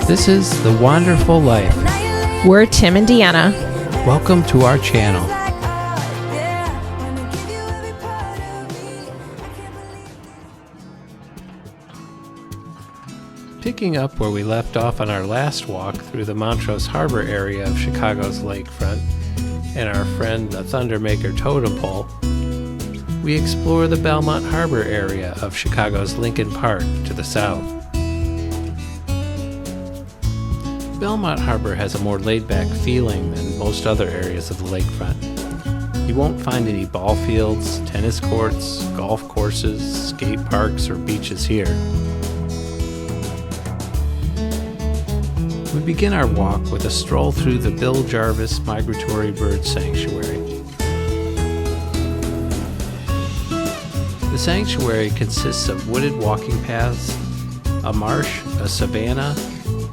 This is The Wonderful Life. We're Tim and Deanna. Welcome to our channel. Picking up where we left off on our last walk through the Montrose Harbor area of Chicago's lakefront and our friend the Thundermaker Totem Pole, we explore the Belmont Harbor area of Chicago's Lincoln Park to the south. Belmont Harbor has a more laid-back feeling than most other areas of the lakefront. You won't find any ball fields, tennis courts, golf courses, skate parks, or beaches here. We begin our walk with a stroll through the Jarvis Migratory Bird Sanctuary. The sanctuary consists of wooded walking paths, a marsh, a savanna,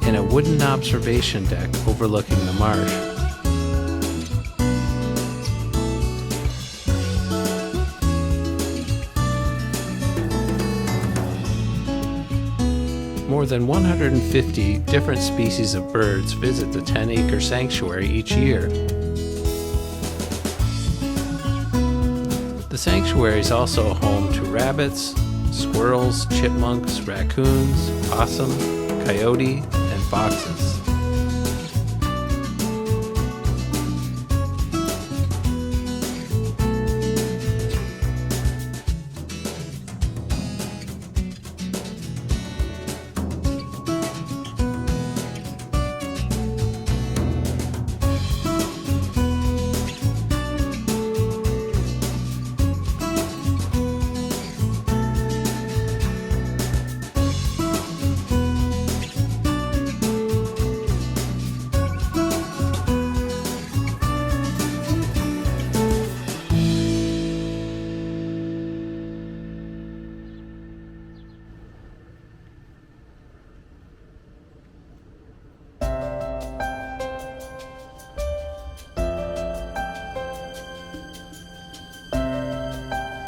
and a wooden observation deck overlooking the marsh. More than 150 different species of birds visit the 10-acre sanctuary each year. The sanctuary is also home to rabbits, squirrels, chipmunks, raccoons, possum, coyote, and foxes.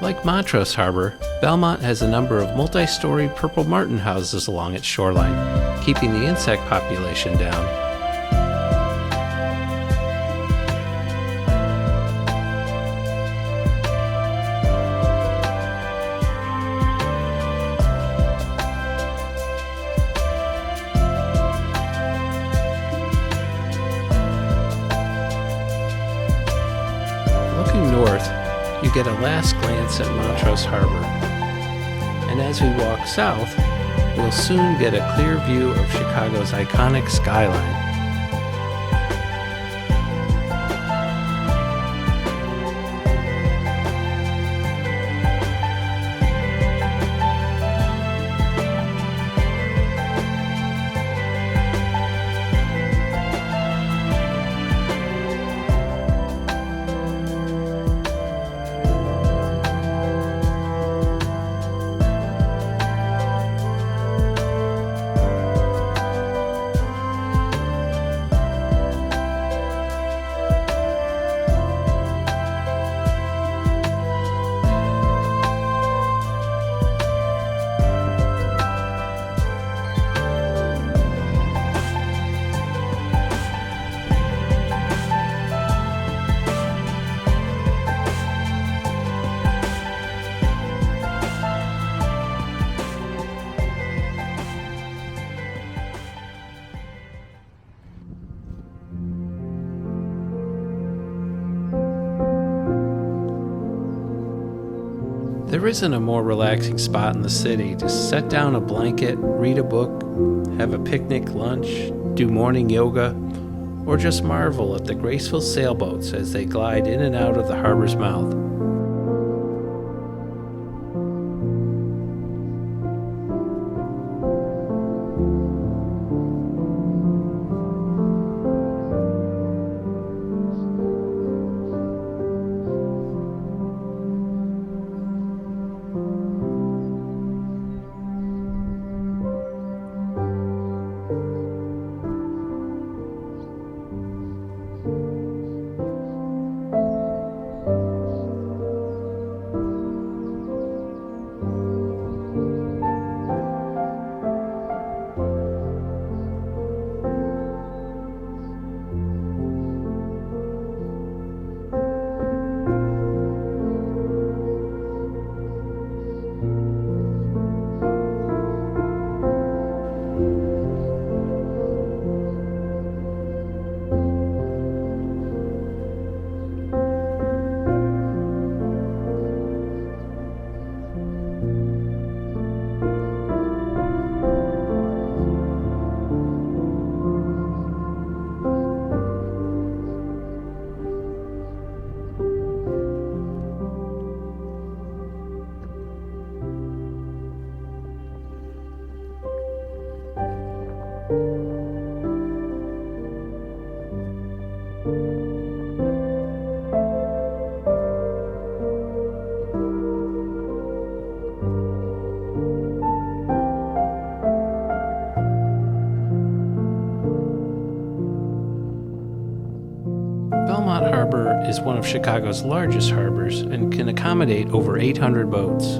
Like Montrose Harbor, Belmont has a number of multi-story purple martin houses along its shoreline, keeping the insect population down. Looking north, you get a last glance at Montrose Harbor, and as we walk south, we'll soon get a clear view of Chicago's iconic skyline. There isn't a more relaxing spot in the city to set down a blanket, read a book, have a picnic lunch, do morning yoga, or just marvel at the graceful sailboats as they glide in and out of the harbor's mouth. is one of Chicago's largest harbors and can accommodate over 800 boats.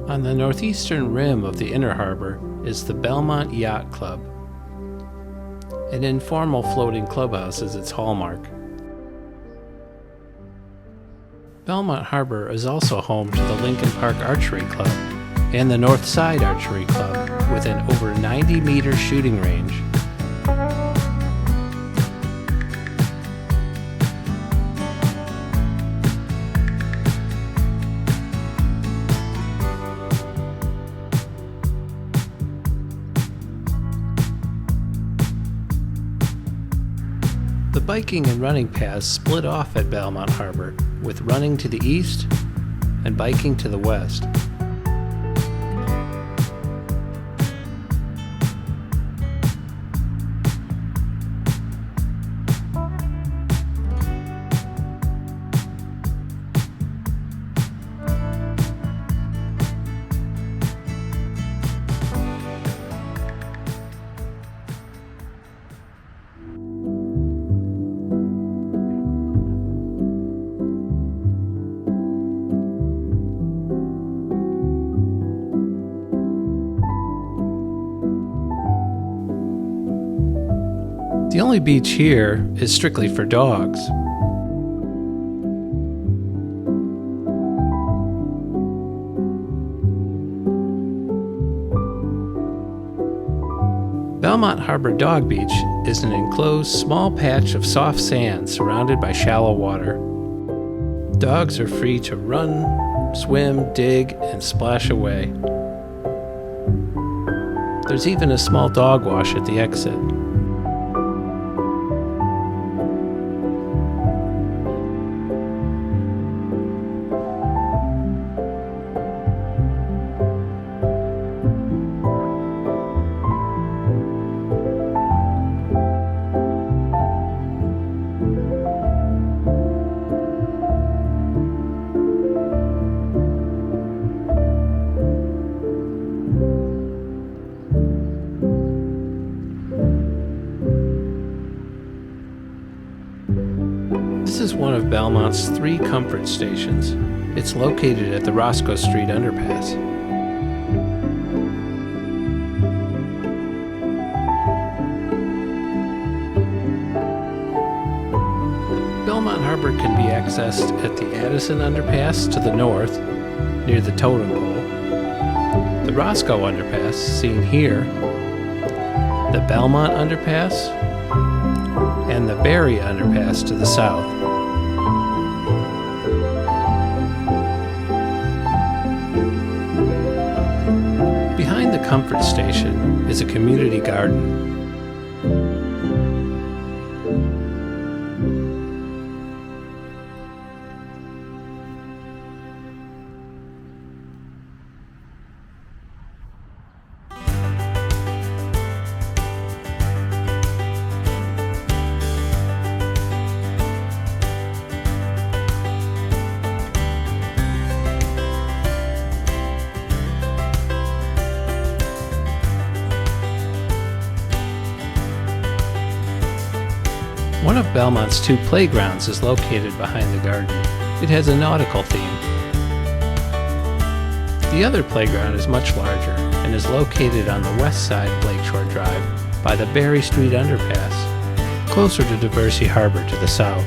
On the northeastern rim of the inner harbor is the Belmont Yacht Club. An informal floating clubhouse is its hallmark. Belmont Harbor is also home to the Lincoln Park Archery Club and the North Side Archery Club with an over 90-meter shooting range. The biking and running paths split off at Belmont Harbor, with running to the east and biking to the west. The only beach here is strictly for dogs. Belmont Harbor Dog Beach is an enclosed small patch of soft sand surrounded by shallow water. Dogs are free to run, swim, dig, and splash away. There's even a small dog wash at the exit. This is one of Belmont's 3 comfort stations. It's located at the Roscoe Street underpass. Belmont Harbor can be accessed at the Addison underpass to the north, near the totem pole, the Roscoe underpass, seen here, the Belmont underpass, and the Berry underpass to the south. Behind the comfort station is a community garden. One of Belmont's 2 playgrounds is located behind the garden. It has a nautical theme. The other playground is much larger and is located on the west side of Lakeshore Drive by the Berry Street underpass, closer to Diversey Harbor to the south.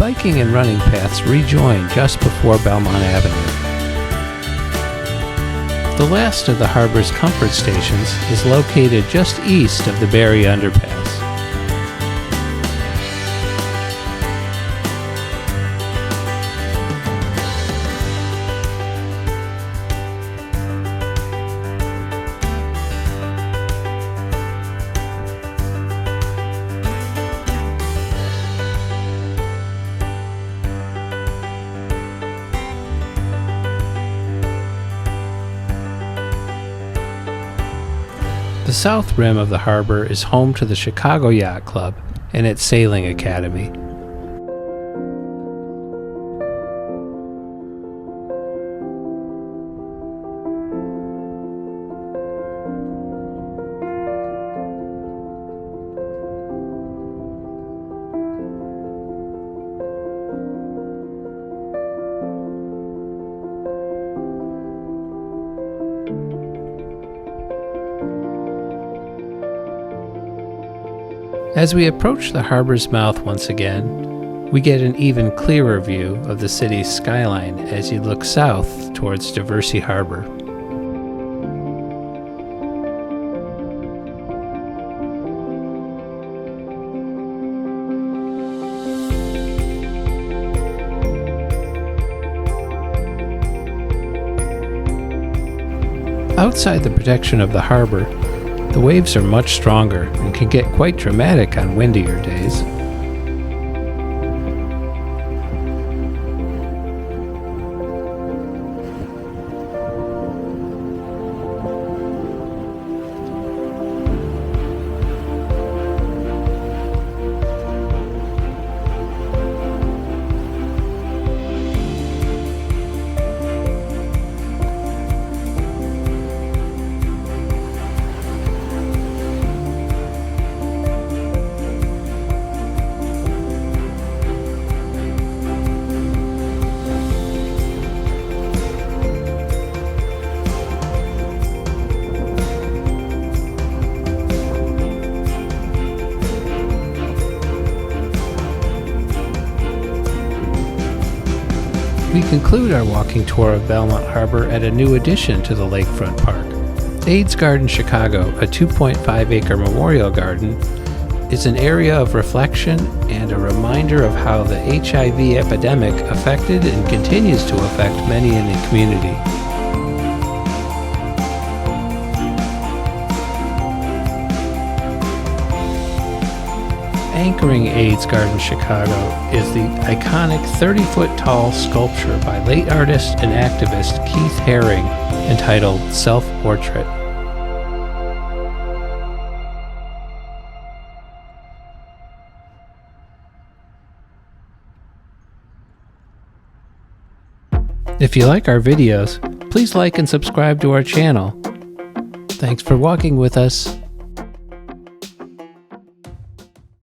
biking and running paths rejoin just before Belmont Avenue. The last of the harbor's comfort stations is located just east of the Berry Underpass. The south rim of the harbor is home to the Chicago Yacht Club and its sailing academy. As we approach the harbor's mouth once again, we get an even clearer view of the city's skyline as you look south towards Diversey Harbor. Outside the protection of the harbor, the waves are much stronger and can get quite dramatic on windier days. We conclude our walking tour of Belmont Harbor at a new addition to the Lakefront Park. AIDS Garden Chicago, a 2.5-acre memorial garden, is an area of reflection and a reminder of how the HIV epidemic affected and continues to affect many in the community. Anchoring AIDS Garden Chicago is the iconic 30-foot-tall sculpture by late artist and activist Keith Haring entitled Self-Portrait. If you like our videos, please like and subscribe to our channel. Thanks for walking with us.